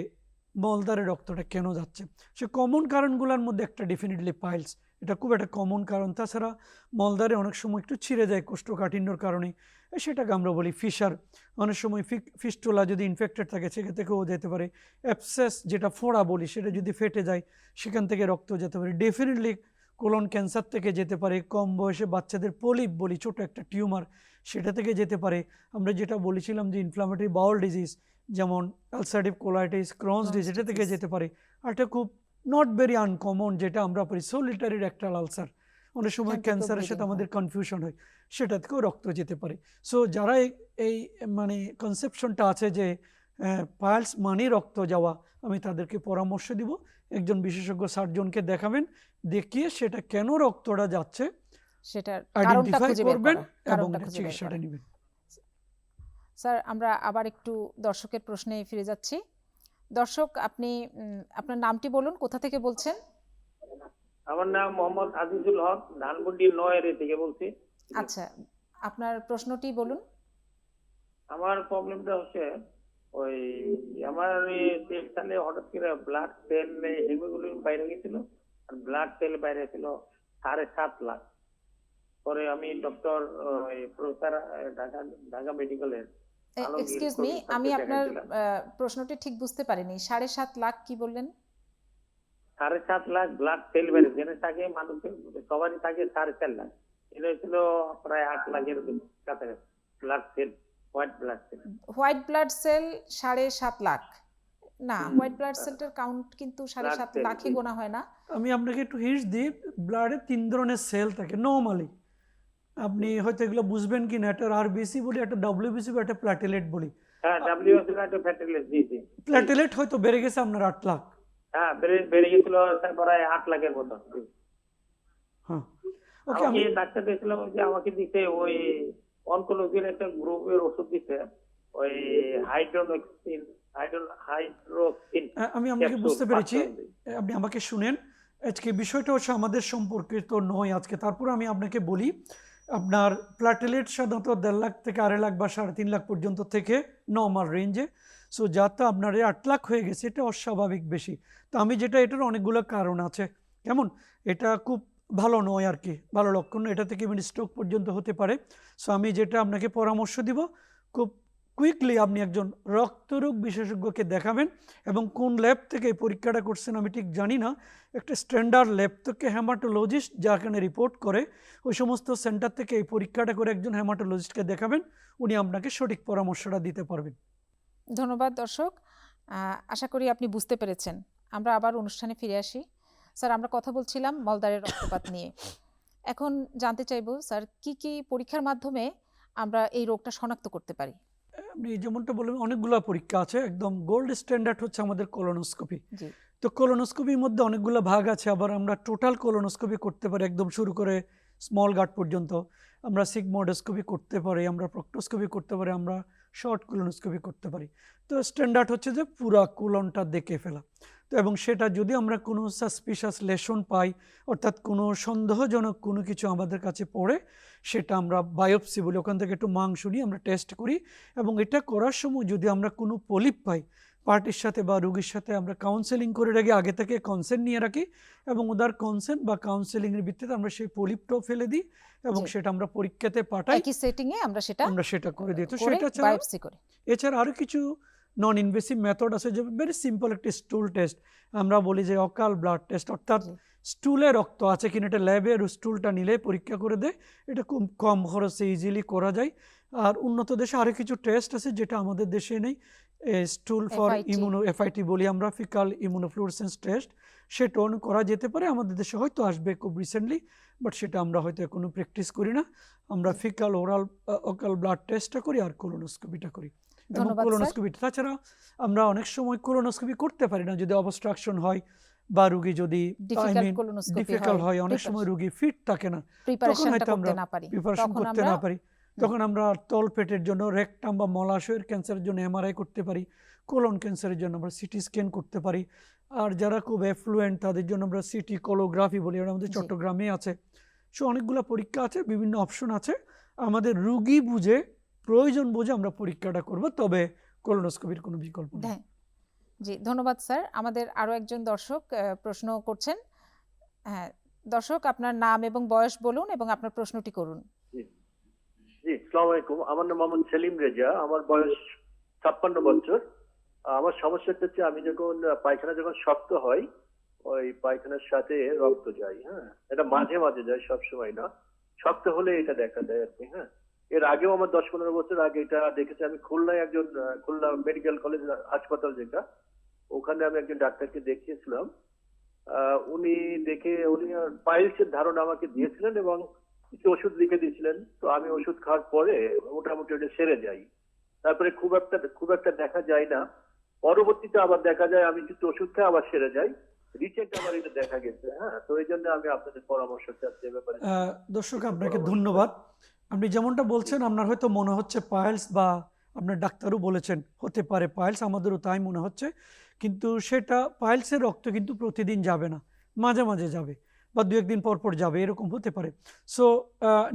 মলদ্বারে রক্তটা কেন যাচ্ছে। সে কমন কারণগুলোর মধ্যে একটা ডেফিনেটলি পাইলস, এটা খুব একটা কমন কারণ। তাছাড়া মলদ্বারে অনেক সময় একটু ছিঁড়ে যায় কোষ্ঠকাঠিন্যর কারণে, সেটাকে আমরা বলি ফিশার। অনেক সময় ফিস্টুলা যদি ইনফেক্টেড থাকে সেখান থেকেও যেতে পারে। অ্যাবসেস যেটা ফোড়া বলি, সেটা যদি ফেটে যায় সেখান থেকে রক্ত যেতে পারে। ডেফিনেটলি কোলন ক্যান্সার থেকে যেতে পারে। কম বয়সে বাচ্চাদের পলিপ বলি, ছোট একটা টিউমার, সেটা থেকে যেতে পারে। আমরা যেটা বলেছিলাম যে ইনফ্লামেটরি বাউল ডিজিজ, যেমন আলসারেটিভ কোলাইটিস, ক্রনস ডিজিজ, এটা থেকে যেতে পারে। আর এটা খুব নট ভেরি আনকমন, যেটা আমরা পারি সোলিটারি রেক্টাল আলসার, অনেক সময় ক্যান্সারের সাথে আমাদের কনফিউশন হয়, সেটা থেকেও রক্ত যেতে পারে। সো যারা এই মানে কনসেপশনটা আছে যে পাইলস মানে রক্ত যাওয়া, আমি তাদেরকে পরামর্শ দিব একজন বিশেষজ্ঞ সার্জনকে দেখাবেন, দেখিয়ে সেটা কেন রক্তটা যাচ্ছে সেটার কারণটা আইডেন্টিফাই খুঁজে বের করবেন করা, এবং কারণটা খুঁজে বের চিকিৎসাটা করা। নেবেন। স্যার, আমরা আবার একটু দর্শকের প্রশ্নে ফিরে যাচ্ছি। দর্শক, আপনি আপনার নামটি বলুন, কোথা থেকে বলছেন? আমার নাম মোহাম্মদ আজিজুল হক, ধানমন্ডি 9 থেকে বলছি। আচ্ছা, আপনার প্রশ্নটি বলুন। আমার প্রবলেমটা হচ্ছে ওই আমার টেস্ট সালে হঠাৎ করে ব্লাড সেল হিমোগ্লোবিন বাইরে গেছিল, আর ব্লাড সেল বাইরে ছিল 7.5 লাখ। পরে আমি ডক্টর প্রফেসর ঢাকা মেডিকেলের এক্সকিউজ মি, আমি আপনার প্রশ্নটি ঠিক বুঝতে পারিনি। 7.5 লাখ কি বললেন? 7.5 লাখ ব্লাড সেল বাইরে, যেটা থাকে মানুষের সবারই থাকে 4.5 লাখ, এটা হচ্ছিল প্রায় 8 লাখের কাছাকাছি blood cell, white blood cell. White blood cell 7.5 lakh না, হোয়াইট ব্লাড সেলটার কাউন্ট কিন্তু 7.5 লাখই গোনা হয় না। আমি আপনাকে একটু হিন্টস দিই। ব্লাডে 3 ধরনের সেল থাকে নর্মালি, আপনি হয়তো এগুলো বুঝবেন কি না। একটা আরবিসি বলি, একটা ডব্লিউবিসি, একটা প্ল্যাটেলেট বলি। হ্যাঁ, ডাব্লিউএসি একটা ফ্যাটিলেস দিয়েছি। প্ল্যাটেলেট হয়তো বেড়ে গেছে আপনার 8 লাখ। হ্যাঁ, বেড়ে গেছিল প্রায় 8 লাখের মতো। হ্যাঁ, ওকে। আমাকে আমি ডাক্তার দেখছিলাম যে আমাকে দিতে ওই অনকোলজির একটা গ্রুপের ওষুধ দিতে, ওই হাইড্রোক্সিন। আমি আপনাকে বুঝতে পেরেছি। আপনি আমাকে শুনেন। আজকে বিষয়টা হচ্ছে আমাদের সম্পর্কিত নয় আজকে, তারপর আমি আপনাকে বলি। আপনার প্ল্যাটেলেট সাধারণত 1.5 লাখ থেকে 2.5 লাখ বা 3.5 লাখ পর্যন্ত থেকে নর্মাল রেঞ্জে। সো যাতে আপনার 8 লাখ হয়ে গেছে, এটা অস্বাভাবিক বেশি। তো আমি যেটা, এটার অনেকগুলো কারণ আছে। কেমন, এটা খুব ভালো নয় আর কি, ভালো লক্ষণ নয়। এটা থেকে ইভেন স্ট্রোক পর্যন্ত হতে পারে। সো আমি যেটা আপনাকে পরামর্শ দিব, খুব কুইকলি আপনি একজন রক্তরোগ বিশেষজ্ঞকে দেখাবেন। এবং কোন ল্যাব থেকে এই পরীক্ষাটা করছেন আমি ঠিক জানি না, একটা স্ট্যান্ডার্ড ল্যাব থেকে হেমাটোলজিস্ট যাখানে রিপোর্ট করে, ওই সমস্ত সেন্টার থেকে এই পরীক্ষাটা করে একজন হেমাটোলজিস্টকে দেখাবেন, উনি আপনাকে সঠিক পরামর্শটা দিতে পারবেন। ধন্যবাদ দর্শক, আশা করি আপনি বুঝতে পেরেছেন। আমরা আবার অনুষ্ঠানে ফিরে আসি। স্যার, আমরা কথা বলছিলাম মলদ্বারের রক্তপাত নিয়ে। এখন জানতে চাইবো স্যার, কি কি পরীক্ষার মাধ্যমে আমরা এই রোগটা শনাক্ত করতে পারি? আপনি যেমনটা বললেন, অনেকগুলো পরীক্ষা আছে। একদম গোল্ড স্ট্যান্ডার্ড হচ্ছে আমাদের কোলোনোস্কোপি। জি, তো কোলোনোস্কোপির মধ্যে অনেকগুলো ভাগ আছে। আবার আমরা টোটাল কোলোনোস্কোপি করতে পারি, একদম শুরু করে স্মল গার্ড পর্যন্ত। আমরা সিগমোডোস্কোপি করতে পারি, আমরা প্রক্টোস্কোপি করতে পারি, আমরা শর্ট কোলোনোস্কোপি করতে পারি। তো স্ট্যান্ডার্ড হচ্ছে যে পুরা কোলনটা দেখে ফেলা। তো এবং সেটা যদি আমরা কোনো সাসপিশাস লেশন পাই, অর্থাৎ কোনো সন্দেহজনক কোনো কিছু আমাদের কাছে পড়ে, সেটা আমরা বায়োপসি বলি, ওখান থেকে একটু মাংস নিয়ে আমরা টেস্ট করি। এবং এটা করার সময় যদি আমরা কোনো পলিপ পাই, পার্টির সাথে বা রোগীর সাথে আমরা কাউন্সেলিং করে রাখি, আগে থেকে কনসেন্ট নিয়ে রাখি, এবং ওদের কনসেন্ট বা কাউন্সেলিংয়ের ভিত্তিতে আমরা সেই পলিপটাও ফেলে দিই এবং সেটা আমরা পরীক্ষাতে পাঠাই। একই সেটিং এ আমরা সেটা করে দিই। তো করে সেটা ছাড়া বায়োপসি করি। এছাড়া আরও কিছু নন ইনভেসিভ মেথড আছে, যে ভেরি সিম্পল একটি স্টুল টেস্ট। আমরা বলি যে অকাল ব্লাড টেস্ট, অর্থাৎ স্টুলে রক্ত আছে কিনা, এটা ল্যাবের স্টুলটা নিলে পরীক্ষা করে দেয়। এটা খুব কম খরচে ইজিলি করা যায়। আর উন্নত দেশে আরও কিছু টেস্ট আছে যেটা আমাদের দেশে নেই। স্টুল ফর FIT ইমিউনো এফআইটি বলি আমরা, ফিকাল ইমিউনোফ্লুরেসেন্স টেস্ট, সেটা করা যেতে পারে। আমাদের দেশে হয়তো আসবে খুব রিসেন্টলি, বাট সেটা আমরা হয়তো এখনো প্র্যাকটিস করি না। আমরা ফিকাল ওকাল ব্লাড টেস্টটা করি আর কোলোনোস্কোপিটা করি। এবং ধন্যবাদ স্যার। কোলোনোস্কোপিটা তাছাড়া আমরা অনেক সময় কোলোনোস্কোপি করতে পারি না যদি অবস্ট্রাকশন হয় বা রুগী যদি ডিফিকাল্ট কোলোনোস্কোপি ডিফিকাল্ট হয়, অনেক সময় রুগী ফিট থাকে না, তখন প্রিপারেশনটা হয়তো করতে আমরা না পারি, প্রিপারেশন তখন করতে আমরা না পারি, তখন আমরা তলপেটের জন্য রেকটাম বা মলাশয়ের ক্যান্সারের জন্য এমআরআই করতে পারি, কোলন ক্যান্সারের জন্য আমরা সিটি স্ক্যান করতে পারি। আর যারা খুব এফ্লুয়েন্ট তাদের জন্য আমরা সিটি কোলোগ্রাফি বলি, এটা আমাদের জি। চট্টগ্রামে আছে। সো অনেকগুলো পরীক্ষা আছে, বিভিন্ন অপশন আছে, আমাদের রুগী বুঝে প্রয়োজন বুঝে আমরা পরীক্ষাটা করব, তবে কোলোনোস্কোপির কোনো বিকল্প নেই। হ্যাঁ, জি ধন্যবাদ স্যার। আমাদের আরো একজন দর্শক প্রশ্ন করছেন। হ্যাঁ, দর্শক আপনার নাম এবং বয়স বলুন এবং আপনার প্রশ্নটি করুন। জি, আসসালামু আলাইকুম। আমার নাম মোহাম্মদ সেলিম রেজা, আমার বয়স 56 বছর। আমার সমস্যাটা হচ্ছে আমি যখন পায়খানা যখন শক্ত হয়, ওই পায়খানার সাথে রক্ত যায়। হ্যাঁ, এটা মাঝে মাঝে যায়, সব সময় না। শক্ত হলে এটা দেখা দেয় আর কি। হ্যাঁ, এর আগেও আমার 10-15 বছর আগে এটা দেখেছি। আমি খুলনায় একজন খুলনা মেডিকেল কলেজ হাসপাতাল যেটা, ওখানে আমি একজন ডাক্তারকে দেখিয়েছিলাম। উনি পাইলসের ধারণা আমাকে দিয়েছিলেন এবং কিছু ওষুধ লিখে দিয়েছিলেন। তো আমি ওষুধ খাওয়ার পরে মোটামুটি ওটা সেরে যাই। তারপরে খুব একটা দেখা যায় না। পরবর্তীতে আবার দেখা যায় আমি কিছু ওষুধ খেয়ে আবার সেরে যাই। রিচেক আবার এটা দেখা গেছে। হ্যাঁ, তো এই জন্য আমি আপনাদের পরামর্শ চাচ্ছি এ ব্যাপারে। দর্শক আপনাকে ধন্যবাদ। আপনি যেমনটা বলছেন আপনার হয়তো মনে হচ্ছে পাইলস, বা আপনার ডাক্তারও বলেছেন হতে পারে পাইলস, আমাদেরও তাই মনে হচ্ছে, কিন্তু সেটা পাইলসের রক্ত কিন্তু প্রতিদিন যাবে না, মাঝে মাঝে যাবে বা 2-1 দিন পর পর যাবে, এরকম হতে পারে। সো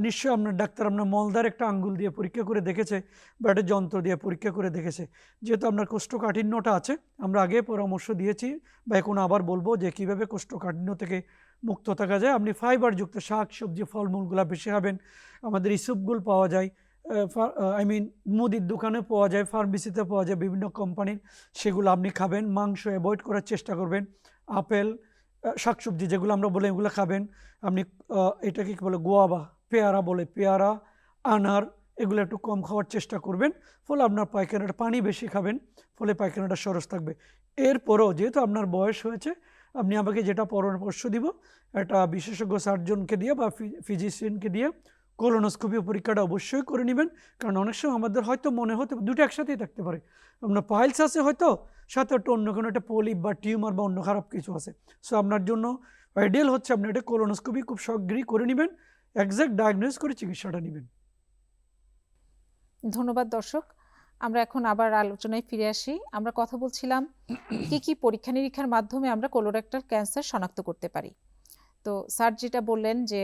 নিশ্চয়ই আপনার ডাক্তার আপনার মলদার একটা আঙ্গুল দিয়ে পরীক্ষা করে দেখেছে বা একটা যন্ত্র দিয়ে পরীক্ষা করে দেখেছে। যেহেতু আপনার কোষ্ঠকাঠিন্যটা আছে, আমরা আগে পরামর্শ দিয়েছি বা এখন আবার বলবো যে কীভাবে কোষ্ঠকাঠিন্য থেকে মুক্ত থাকা যায়। আপনি ফাইবারযুক্ত শাক সবজি ফলমূলগুলো বেশি খাবেন। আমাদের ইসুপগুল পাওয়া যায়, মুদির দোকানে পাওয়া যায়, ফার্মেসিতে পাওয়া যায় বিভিন্ন কোম্পানির, সেগুলো আপনি খাবেন। মাংস অ্যাভয়েড করার চেষ্টা করবেন। আপেল, শাকসবজি যেগুলো আমরা বলে এগুলো খাবেন। আপনি এটাকে কী বলে, গোয়াবা, পেয়ারা বলে, পেয়ারা, আনার, এগুলো একটু কম খাওয়ার চেষ্টা করবেন। ফলে আপনার পায়খানাটা, পানি বেশি খাবেন, ফলে পায়খানাটা সরস থাকবে। এরপরও যেহেতু আপনার বয়স হয়েছে, আপনি আমাকে যেটা পরামর্শ দিব, একটা বিশেষজ্ঞ সার্জনকে দিয়ে বা ফিজিশিয়ানকে দিয়ে কোলোনোস্কোপি পরীক্ষাটা অবশ্যই করে নেবেন। কারণ অনেক সময় আমাদের হয়তো মনে হতে দুটো একসাথেই থাকতে পারে, আপনার পাইলস আছে হয়তো, সাথে একটা অন্য কোনো একটা পলিপ বা টিউমার বা অন্য খারাপ কিছু আছে। সো আপনার জন্য আইডিয়াল হচ্ছে আপনি একটা কোলোনোস্কোপি খুব শীঘ্রই করে নেবেন, এক্সাক্ট ডায়াগনোস করে চিকিৎসাটা নেবেন। ধন্যবাদ দর্শক। আমরা এখন আবার আলোচনায় ফিরে আসি। আমরা কথা বলছিলাম কি কি পরীক্ষা নিরীক্ষার মাধ্যমে আমরা কোলোরেক্টাল ক্যান্সার শনাক্ত করতে পারি। তো স্যার যেটা বললেন যে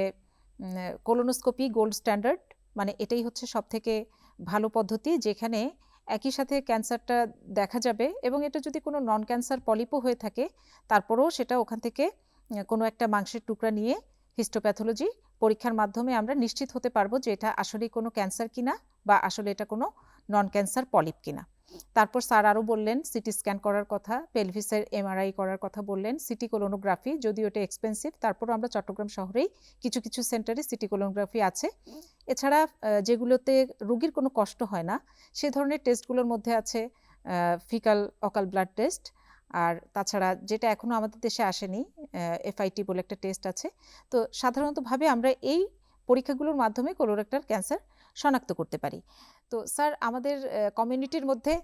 কোলোনোস্কোপি গোল্ড স্ট্যান্ডার্ড, মানে এটাই হচ্ছে সবথেকে ভালো পদ্ধতি যেখানে একই সাথে ক্যান্সারটা দেখা যাবে, এবং এটা যদি কোনো নন ক্যান্সার পলিপও হয়ে থাকে তারপরেও সেটা ওখান থেকে কোনো একটা মাংসের টুকরা নিয়ে হিস্টোপ্যাথোলজি পরীক্ষার মাধ্যমে আমরা নিশ্চিত হতে পারবো যে এটা আসলে কোনো ক্যান্সার কিনা বা আসলে এটা কোনো নন ক্যান্সার পলিপ কিনা। তারপর স্যার আরও বললেন সিটি স্ক্যান করার কথা, পেলভিসের এমআরআই করার কথা বললেন, সিটি কোলোনোগ্রাফি, যদিও এটা এক্সপেন্সিভ, তারপরও আমরা চট্টগ্রাম শহরেই কিছু কিছু সেন্টারে সিটি কোলোনোগ্রাফি আছে। এছাড়া যেগুলোতে রোগীর কোনো কষ্ট হয় না সে ধরনের টেস্টগুলোর মধ্যে আছে ফিকাল অকাল ব্লাড টেস্ট, আর তাছাড়া যেটা এখনও আমাদের দেশে আসেনি এফআইটি বলে একটা টেস্ট আছে। তো সাধারণতভাবে আমরা এই পরীক্ষাগুলোর মাধ্যমে কোলোরেক্টাল ক্যান্সার শনাক্ত করতে পারি। তো স্যার আমাদের কমিউনিটির মধ্যে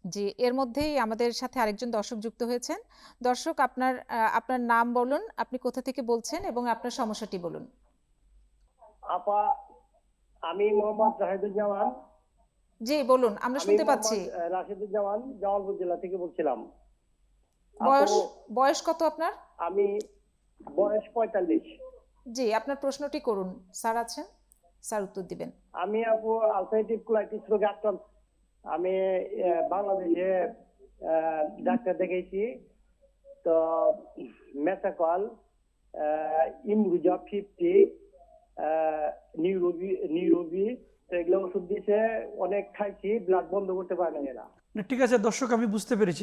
জি এর মধ্যেই আমাদের সাথে আরেকজন দর্শক যুক্ত হয়েছেন। দর্শক আপনার নাম বলুন, আপনি কোথা থেকে বলছেন এবং আপনার সমস্যাটি বলুন। আপা, আমি মোহাম্মদ রাশেদুজ্জামান। জি বলুন, আমরা শুনতে পাচ্ছি। রাশেদুজ্জামান জামালপুর জেলা থেকে বলছিলাম। বয়স কত আপনার? আমি বয়স 45। জি আপনার প্রশ্নটি করুন, স্যার আছেন, স্যার উত্তর দিবেন। আমি আপু আলসারেটিভ কোলাইটিস রোগে আক্রান্ত। আমি বাংলাদেশে ডাক্তার দেখাইছি, তো মেসাকল, ইমরুজা 50, নিউরোবি, এগুলো ওষুধ দিয়েছে, অনেক খাইছি, ব্লাড বন্ধ করতে পারে না এরা। ঠিক আছে দর্শক, আমি বুঝতে পেরেছি।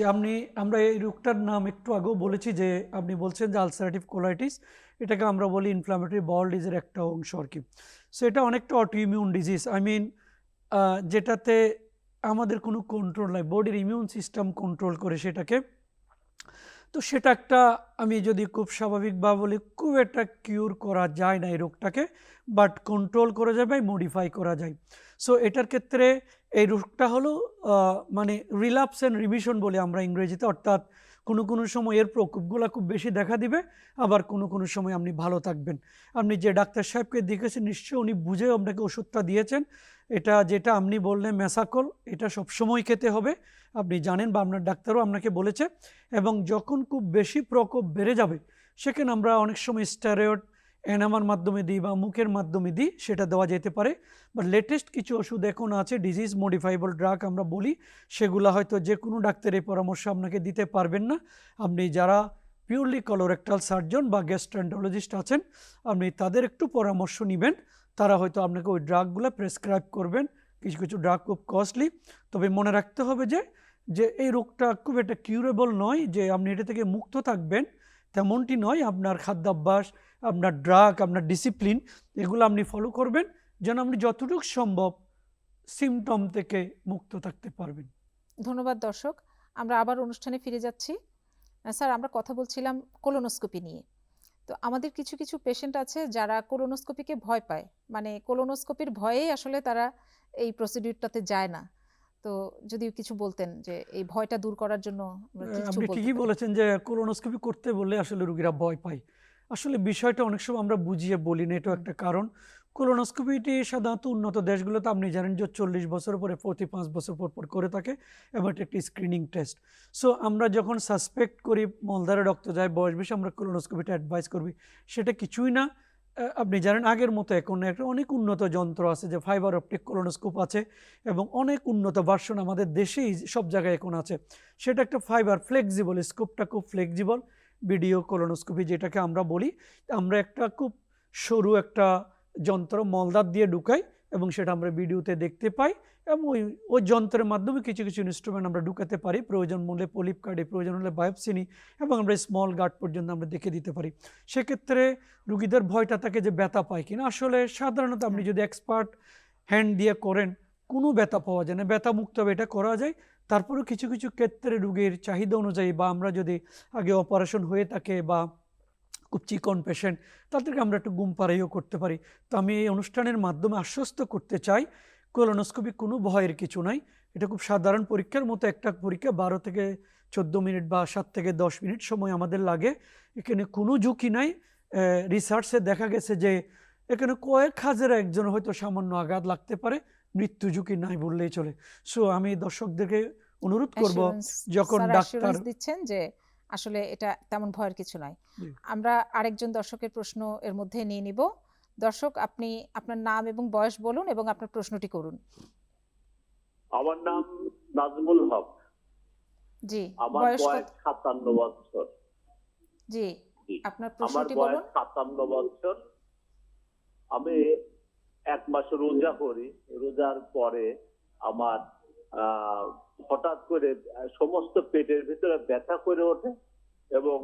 আমরা এই রোগটার নাম একটু আগেও বলেছি যে আপনি বলছেন যে আলসারেটিভ কোলাইটিস, এটাকে আমরা বলি ইনফ্লামেটরি বাউল ডিজিজের একটা অংশ আর কি। সো এটা অনেকটা অটোইমিউন ডিজিজ, যেটাতে আমাদের কোনো কন্ট্রোল নাই, বডির ইমিউন সিস্টেম কন্ট্রোল করে সেটাকে। তো সেটা একটা, আমি যদি খুব স্বাভাবিকভাবে বলি, খুব একটা কিউর করা যায় না এই রোগটাকে, বাট কন্ট্রোল করা যায় বা মডিফাই করা যায়। সো এটার ক্ষেত্রে এই রোগটা হলো মানে রিল্যাপস অ্যান্ড রিমিশন বলি আমরা ইংরেজিতে, অর্থাৎ কোনো কোনো সময় এর প্রকোপগুলো খুব বেশি দেখা দিবে, আবার কোনো কোনো সময় আপনি ভালো থাকবেন। আপনি যে ডাক্তার সাহেবকে দেখেছেন নিশ্চয়ই উনি বুঝে আপনাকে ওষুধটা দিয়েছেন। এটা যেটা আপনি বললেন মেসাকল, এটা সবসময় খেতে হবে, আপনি জানেন বা আপনার ডাক্তারও আপনাকে বলেছে। এবং যখন খুব বেশি প্রকোপ বেড়ে যাবে সেখানে আমরা অনেক সময় স্টেরয়েড এনামার মাধ্যমে দিই বা মুখের মাধ্যমে দিই, সেটা দেওয়া যেতে পারে। বা লেটেস্ট কিছু ওষুধ এখন আছে, ডিজিজ মডিফাইবল ড্রাগ আমরা বলি, সেগুলো হয়তো যে কোনো ডাক্তারের পরামর্শ আপনাকে দিতে পারবেন না। আপনি যারা পিওরলি কলোরেক্টাল সার্জন বা গ্যাস্ট্রেন্টোলজিস্ট আছেন, আপনি তাদের একটু পরামর্শ নেবেন, তারা হয়তো আপনাকে ওই ড্রাগগুলো প্রেসক্রাইব করবেন। কিছু কিছু ড্রাগ খুব কস্টলি, তবে মনে রাখতে হবে যে যে এই রোগটা খুব একটা কিউরেবল নয়, যে আপনি এটা থেকে মুক্ত থাকবেন তেমনটি নয়। আপনার খাদ্যাভ্যাস, আপনার ড্রাগ, আপনার ডিসিপ্লিন, এগুলো আপনি ফলো করবেন যেন আপনি যতটুকু সম্ভব সিমটম থেকে মুক্ত থাকতে পারবেন। ধন্যবাদ দর্শক, আমরা আবার অনুষ্ঠানে ফিরে যাচ্ছি। স্যার, আমরা কথা বলছিলাম কোলোনোস্কোপি নিয়ে। তো আমাদের কিছু কিছু পেশেন্ট আছে যারা কোলোনোস্কোপিকে ভয় পায়, মানে কোলোনোস্কোপির ভয়েই আসলে তারা এই প্রসিডিউরটাতে যায় না। তো যদি কিছু বলতেন যে এই ভয়টা দূর করার জন্য আমরা কিছু আপনি বলতে ঠিকই পারি। বলেছেন যে কোলোনোস্কোপি করতে বললে আসলে রোগীরা ভয় পায়। আসলে বিষয়টা অনেক সময় আমরা বুঝিয়ে বলি না, এটাও একটা কারণ। কোলোনোস্কোপিটি সাধারণত উন্নত দেশগুলোতে আপনি জানেন যে 40 বছর পরে, প্রতি 5 বছর পর পর করে থাকে, এবং এটা একটি স্ক্রিনিং টেস্ট। সো আমরা যখন সাসপেক্ট করি মলদ্বারে রক্ত যায়, বয়স বেশি, আমরা কোলোনোস্কোপিটা অ্যাডভাইস করবি। সেটা কিছুই না, আপনি জানেন আগের মতো এখন একটা অনেক উন্নত যন্ত্র আছে, যে ফাইবার অপটিক কোলোনোস্কোপ আছে, এবং অনেক উন্নত ভার্সন আমাদের দেশেই সব জায়গায় এখন আছে। সেটা একটা ফাইবার ফ্লেক্সিবল, স্কোপটা খুব ফ্লেক্সিবল, ভিডিও কোলোনোস্কোপি যেটাকে আমরা বলি। আমরা একটা খুব সরু একটা যন্ত্র মলদার দিয়ে ঢুকাই, এবং সেটা আমরা ভিডিওতে দেখতে পাই, এবং ওই যন্ত্রের মাধ্যমে কিছু কিছু ইনস্ট্রুমেন্ট আমরা ঢুকাতে পারি, প্রয়োজন মূল্যে পলিপ কার্ডে, প্রয়োজন হলে বায়োপসি নিই, এবং আমরা স্মল গার্ড পর্যন্ত আমরা দেখে দিতে পারি। সেক্ষেত্রে রুগীদের ভয়টা থাকে যে ব্যথা পায় কিনা। আসলে সাধারণত আপনি যদি এক্সপার্ট হ্যান্ড দিয়ে করেন কোনো ব্যথা পাওয়া যায় না, ব্যথা মুক্তভাবে এটা করা যায়। তারপরেও কিছু কিছু ক্ষেত্রে রুগীর চাহিদা অনুযায়ী, বা আমরা যদি আগে অপারেশন হয়ে থাকে বা খুব চিকন পেশেন্ট, তাদেরকে আমরা একটু ঘুম পাড়াইও করতে পারি। তো আমি এই অনুষ্ঠানের মাধ্যমে আশ্বস্ত করতে চাই, কোলোনোস্কোপি কোনো ভয়ের কিছু নাই। এটা খুব সাধারণ পরীক্ষার মতো একটা পরীক্ষা, 12 থেকে 14 মিনিট বা 7 থেকে 10 মিনিট সময় আমাদের লাগে। এখানে কোনো ঝুঁকি নাই। রিসার্চে দেখা গেছে যে এখানে কয়েক হাজার একজন হয়তো সামান্য আঘাত লাগতে পারে, মৃত্যু ঝুঁকি নাই বললেই চলে। সো আমি দর্শকদেরকে অনুরোধ করব, যখন ডাক্তার অ্যাসুরেন্স দিচ্ছেন যে আসলে এটা তেমন ভয়ের কিছু নয়। জি। আমরা আরেকজন দর্শকের প্রশ্ন এর মধ্যে নিয়ে নিব। দর্শক, আপনি আপনার নাম এবং বয়স বলুন এবং আপনার প্রশ্নটি করুন। আমার নাম নাজমুল হক। জি, আমার বয়স বয়স 57 বছর। জি, জি। আপনার আমার প্রশ্নটি বয়স বলুন। 57 বছর। আমি 1 মাস রোজা করি। রোজার পরে আমার হঠাৎ করে সমস্ত পেটের ভিতরে ব্যথা করে ওঠে, এবং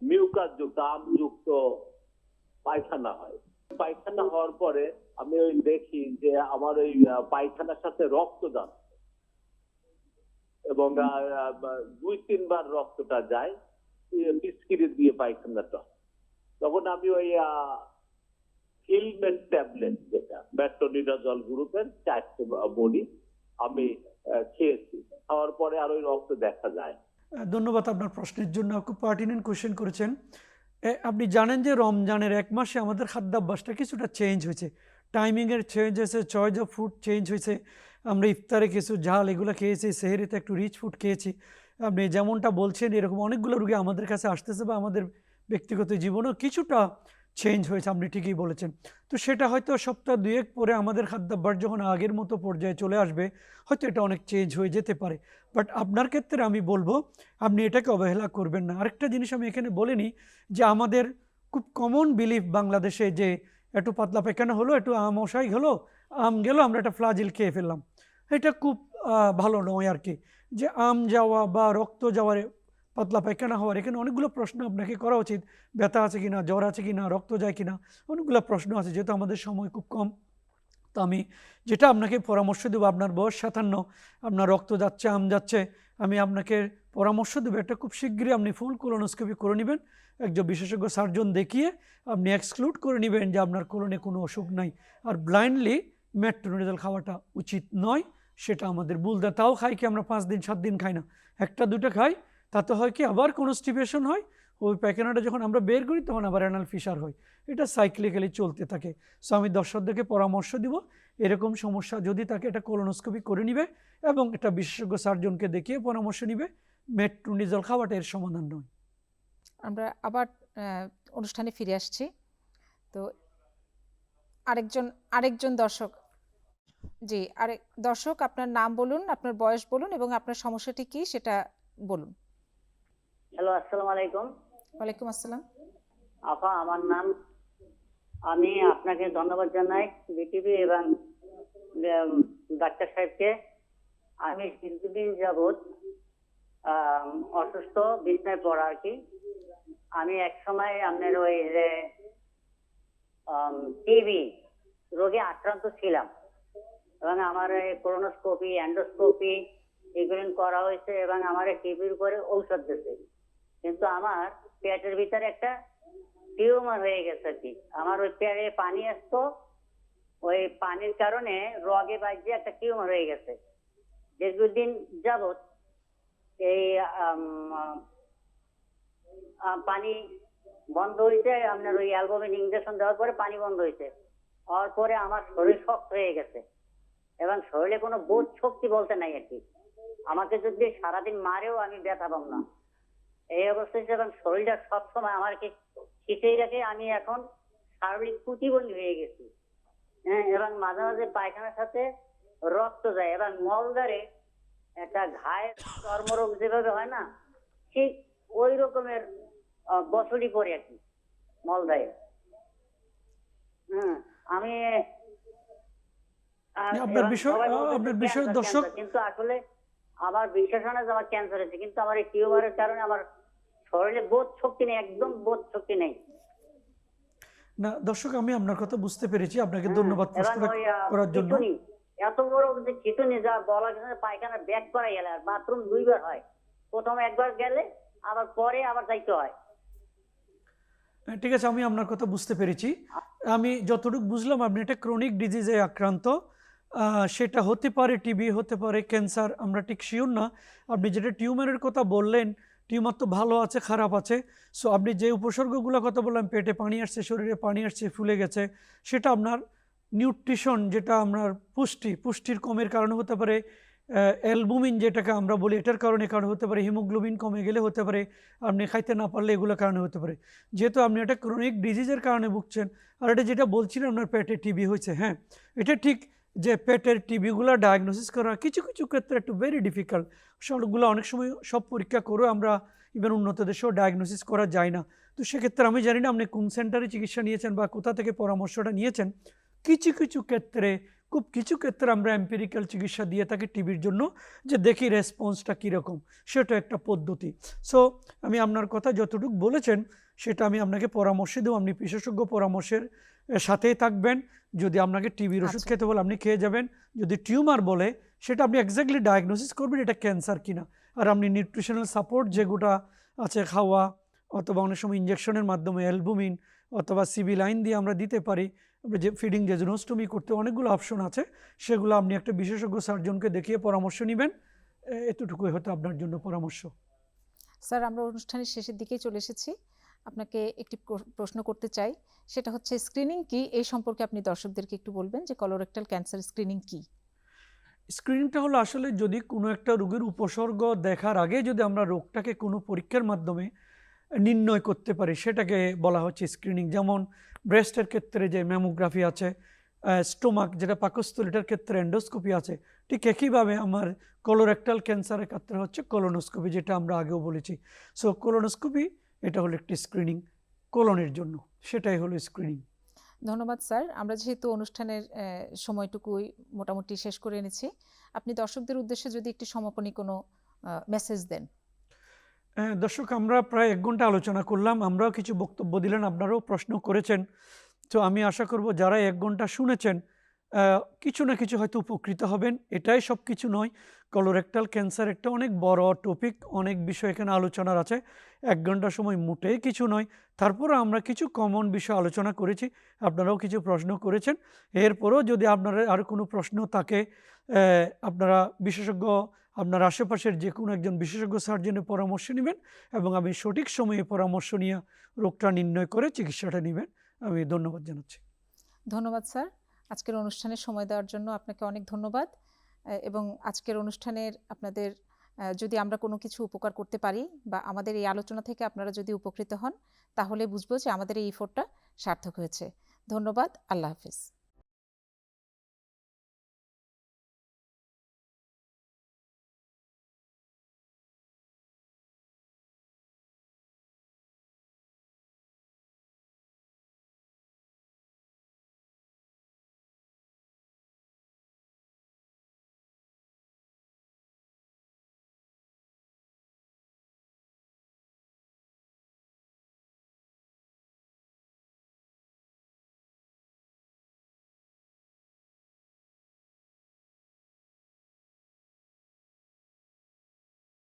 মিউকাস যুক্ত, আমযুক্ত পায়খানা হয়। পায়খানা হওয়ার পরে আমি ওই দেখি যে আমার ওই পায়খানার সাথে রক্ত যাচ্ছে, এবং 2-3 বার রক্তটা যায় বিস্কিট দিয়ে পায়খানাটা। তখন আমি ওই হিলমেট ট্যাবলেট, যেটা মেট্রোনিডাজল গ্রুপের 4টে বড়ি আমি খেয়েছি। খাওয়ার পরে আর ওই রক্ত দেখা যায়। ধন্যবাদ আপনার প্রশ্নের জন্য, খুব পার্টিনেন্ট কোয়েশ্চেন করেছেন। আপনি জানেন যে রমজানের 1 মাসে আমাদের খাদ্যাভ্যাসটা কিছুটা চেঞ্জ হয়েছে, টাইমিংয়ের চেঞ্জ হয়েছে, চয়েস অফ ফুড চেঞ্জ হয়েছে। আমরা ইফতারে কিছু ঝাল এগুলো খেয়েছি, সেহরিতে একটু রিচ ফুড খেয়েছি। আপনি যেমনটা বলছেন এরকম অনেকগুলো রোগী আমাদের কাছে আসতেছে, বা আমাদের ব্যক্তিগত জীবনেও কিছুটা চেঞ্জ হয়েছে, আপনি ঠিকই বলেছেন। তো সেটা হয়তো সপ্তাহ 2-1 পরে আমাদের খাদ্যাভ্যাস যখন আগের মতো পর্যায়ে চলে আসবে, হয়তো এটা অনেক চেঞ্জ হয়ে যেতে পারে। বাট আপনার ক্ষেত্রে আমি বলবো আপনি এটাকে অবহেলা করবেন না। আরেকটা জিনিস আমি এখানে বলিনি, যে আমাদের খুব কমন বিলিফ বাংলাদেশে, যে একটু পাতলা পায়খানা হলো, একটু আমশাই হলো, আম গেল, আমরা একটা ফ্লাজিল খেয়ে ফেললাম। এটা খুব ভালো নয় আর কি, যে আম যাওয়া বা রক্ত যাওয়ার, পাতলা পায়খানা হওয়ার, এখানে অনেকগুলো প্রশ্ন আপনাকে করা উচিত। ব্যথা আছে কিনা, জ্বর আছে কিনা, রক্ত যায় কিনা, অনেকগুলো প্রশ্ন আছে, যেহেতু আমাদের সময় খুব কম। তো আমি যেটা আপনাকে পরামর্শ দেবো, আপনার বয়স 57, আপনার রক্ত যাচ্ছে, আম যাচ্ছে, আমি আপনাকে পরামর্শ দেবো একটা খুব শীঘ্রই আপনি ফুল কোলোনোস্কোপি করে নেবেন, একজন বিশেষজ্ঞ সার্জন দেখিয়ে আপনি এক্সক্লুড করে নেবেন যে আপনার কোলনে কোনো অসুখ নাই। আর ব্লাইন্ডলি মেট্রোনিডাল খাওয়াটা উচিত নয়, সেটা আমাদের ভুল। তাও খাই কি আমরা 5 দিন 7 দিন খাই না, 1টা 2টা খাই, তাতে হয় কি আবার কনস্টিপেশন হয়, ওই পায়খানাটা যখন আমরা বের করি তখন আবার অ্যানাল ফিশার হয়, এটা সাইক্লিক্যালি চলতে থাকে। সো আমি দর্শকদেরকে পরামর্শ দিব এরকম সমস্যা যদি থাকে এটা কোলোনোস্কোপি করে নিবে এবং একটা বিশেষজ্ঞ সার্জনকে দেখিয়ে পরামর্শ নিবে। মেট্রোনিডাল খাওয়াটা এর সমাধান নয়। আমরা আবার অনুষ্ঠানে ফিরে আসছি। তো আরেকজন দর্শক, জি আরেক দর্শক, আপনার নাম বলুন, আপনার বয়স বলুন এবং আপনার সমস্যাটি কি সেটা বলুন। হ্যালো, আসসালামু আলাইকুম। ওয়ালাইকুম আসসালাম। আপা, আমার নাম, আমি আপনাকে ধন্যবাদ জানাই বিটিভি এবং ডাক্তার সাহেবকে। আমি দীর্ঘদিন যাবৎ অসুস্থ, বিছনায় পড়া আর কি। আমি এক সময় আপনার ওই যে টিবি রোগে আক্রান্ত ছিলাম এবং আমার কোলোনোস্কোপি, এন্ডোস্কোপি এগুলো করা হয়েছে এবং আমার টিবির উপরে ঔষধ দিয়েছে, কিন্তু আমার পেটের ভিতরে একটা টিউমার হয়ে গেছে আর কি। আমার ওই পেটে পানি আসতো, ওই পানির কারণে রগে বাজে একটা টিউমার হয়ে গেছে। দীর্ঘদিন যাবৎ এই পানি বন্ধ হয়েছে, আপনার ওই অ্যালবুমিন ইঞ্জেকশন দেওয়ার পরে পানি বন্ধ হয়েছে, হওয়ার পরে আমার শরীর শক্ত হয়ে গেছে এবং শরীরে কোনো বোধ শক্তি বলতে নাই আর কি। আমাকে যদি সারাদিন মারেও আমি ব্যথা পাব না, এই অবস্থায় এবং শরীরটা সবসময় আমাকে খিচেই রাখে। আমি এখন শারীরিক প্রতিবন্ধী হয়ে গেছি, হ্যাঁ, এবং মাঝে মাঝে পায়খানার সাথে রক্ত যায় এবং মলদ্বারে একটা ঘায়ের চর্মরোগ যেভাবে হয় না, ঠিক ওই রকমের বছরই পরে আর কি মলদায়। আমি আপনার বিষয় দর্শক, কিন্তু আসলে আমার বিশ্বাস হয় না যে আমার ক্যান্সার হয়েছে, কিন্তু আমার এই টিউমারের কারণে আমার শরীরে বোধ শক্তি নেই, একদম বোধ শক্তি নেই। না দর্শক, আমি আপনার কথা বুঝতে পেরেছি, আপনাকে ধন্যবাদ প্রশ্নটা করার জন্য। এত বড় যে খিচুনি, যা বলা গেছে পায়খানা ব্যাক করা গেলে আর বাথরুম 2বার হয়, প্রথমে একবার গেলে আবার পরে আবার যাইতে হয়। ঠিক আছে, আমি আপনার কথা বুঝতে পেরেছি। আমি যতটুকু বুঝলাম আপনি একটা ক্রনিক ডিজিজে আক্রান্ত, সেটা হতে পারে টিবি, হতে পারে ক্যান্সার, আমরা ঠিক শিওর না। আপনি যেটা টিউমারের কথা বললেন, টিউমার তো ভালো আছে খারাপ আছে। সো আপনি যে উপসর্গগুলোর কথা বললাম, পেটে পানি আসছে, শরীরে পানি আসছে, ফুলে গেছে, সেটা আপনার নিউট্রিশন, যেটা আপনার পুষ্টির কমের কারণে হতে পারে, অ্যালবুমিন যেটাকে আমরা বলি এটার কারণে হতে পারে, হিমোগ্লোবিন কমে গেলে হতে পারে, আপনি খাইতে না পারলে এগুলোর কারণে হতে পারে। যেহেতু আপনি একটা ক্রনিক ডিজিজের কারণে ভুগছেন, আর এটা যেটা বলছিলেন আপনার পেটে টিবি হয়েছে, হ্যাঁ এটা ঠিক যে পেটের টিবিগুলো ডায়াগনোসিস করা কিছু কিছু ক্ষেত্রে একটু ভেরি ডিফিকাল্ট। সবগুলো অনেক সময় সব পরীক্ষা করেও আমরা ইভেন উন্নত দেশেও ডায়াগনোসিস করা যায় না। তো সেক্ষেত্রে আমি জানি না আপনি কোন সেন্টারে চিকিৎসা নিয়েছেন বা কোথা থেকে পরামর্শটা নিয়েছেন। কিছু ক্ষেত্রে আমরা এম্পিরিক্যাল চিকিৎসা দিয়ে থাকি টিবির জন্য, যে দেখি রেসপন্সটা কীরকম, সেটা একটা পদ্ধতি। সো আমি আপনার কথা যতটুকু বলেছেন সেটা আমি আপনাকে পরামর্শ দেবো, আপনি বিশেষজ্ঞ পরামর্শের সাথেই থাকবেন। যদি আপনাকে টিবির ওষুধ খেতে বলে আপনি খেয়ে যাবেন, যদি টিউমার বলে সেটা আপনি এক্স্যাক্টলি ডায়াগনোসিস করবেন এটা ক্যান্সার কিনা। আর আপনি নিউট্রিশনাল সাপোর্ট যেগুলো আছে খাওয়া, অথবা অনেক সময় ইঞ্জেকশনের মাধ্যমে অ্যালবুমিন অথবা সিবি লাইন দিয়ে আমরা দিতে পারি, যে ফিডিং জেজুনোস্টমি করতে অনেকগুলো অপশন আছে, সেগুলো আপনি একটা বিশেষজ্ঞ সার্জনকে দেখিয়ে পরামর্শ নেবেন। এতটুকুই হয়তো আপনার জন্য পরামর্শ। স্যার, আমরা অনুষ্ঠানের শেষের দিকেই চলে এসেছি। আপনাকে একটি প্রশ্ন করতে চাই, সেটা হচ্ছে স্ক্রিনিং কি, এই সম্পর্কে আপনি দর্শকদেরকে একটু বলবেন যে কলোরেক্টাল ক্যান্সার স্ক্রিনিং কি? স্ক্রিনিংটা হলো আসলে যদি কোনো একটা রোগের উপসর্গ দেখার আগে যদি আমরা রোগটাকে কোনো পরীক্ষার মাধ্যমে নির্ণয় করতে পারি, সেটাকে বলা হচ্ছে স্ক্রিনিং। যেমন ব্রেস্টের ক্ষেত্রে যে ম্যামোগ্রাফি আছে, স্টোমাক যেটা পাকস্থলীটার ক্ষেত্রে এন্ডোস্কোপি আছে, ঠিক একইভাবে আমার কলোরেক্টাল ক্যান্সারের ক্ষেত্রে হচ্ছে কোলোনোস্কোপি, যেটা আমরা আগেও বলেছি। সো কোলোনোস্কোপি এটা হলো একটি স্ক্রিনিং কোলনের জন্য, সেটাই হলো স্ক্রিনিং। ধন্যবাদ স্যার। আমরা যেহেতু অনুষ্ঠানের সময়টুকুই মোটামুটি শেষ করে এনেছি, আপনি দর্শকদের উদ্দেশ্যে যদি একটি সমাপনী কোনো মেসেজ দেন। দর্শক, আমরা প্রায় 1 ঘন্টা আলোচনা করলাম, আমরাও কিছু বক্তব্য দিলেন, আপনারাও প্রশ্ন করেছেন। তো আমি আশা করব যারা 1 ঘন্টা শুনেছেন কিছু না কিছু হয়তো উপকৃত হবেন। এটাই সব কিছু নয়। কলোরেক্টাল ক্যান্সার একটা অনেক বড় টপিক, অনেক বিষয় এখানে আলোচনার আছে। ১ ঘন্টা সময় মোটেই কিছু নয়। তারপরে আমরা কিছু কমন বিষয় আলোচনা করেছি, আপনারাও কিছু প্রশ্ন করেছেন। এরপরেও যদি আপনারা আরও কোনো প্রশ্ন থাকে, আপনারা বিশেষজ্ঞ, আপনার আশেপাশের যে কোনো একজন বিশেষজ্ঞ সার্জনের পরামর্শ নেবেন এবং আমি সঠিক সময়ে পরামর্শ নিয়ে রোগটা নির্ণয় করে চিকিৎসাটা নেবেন। আমি ধন্যবাদ জানাচ্ছি। ধন্যবাদ স্যার, আজকের অনুষ্ঠানে সময় দেওয়ার জন্য আপনাকে অনেক ধন্যবাদ। এবং আজকের অনুষ্ঠানের আপনাদের যদি আমরা কোনো কিছু উপকার করতে পারি বা আমাদের এই আলোচনা থেকে আপনারা যদি উপকৃত হন, তাহলে বুঝবো যে আমাদের এই এফোর্টটা সার্থক হয়েছে। ধন্যবাদ। আল্লাহ হাফিজ।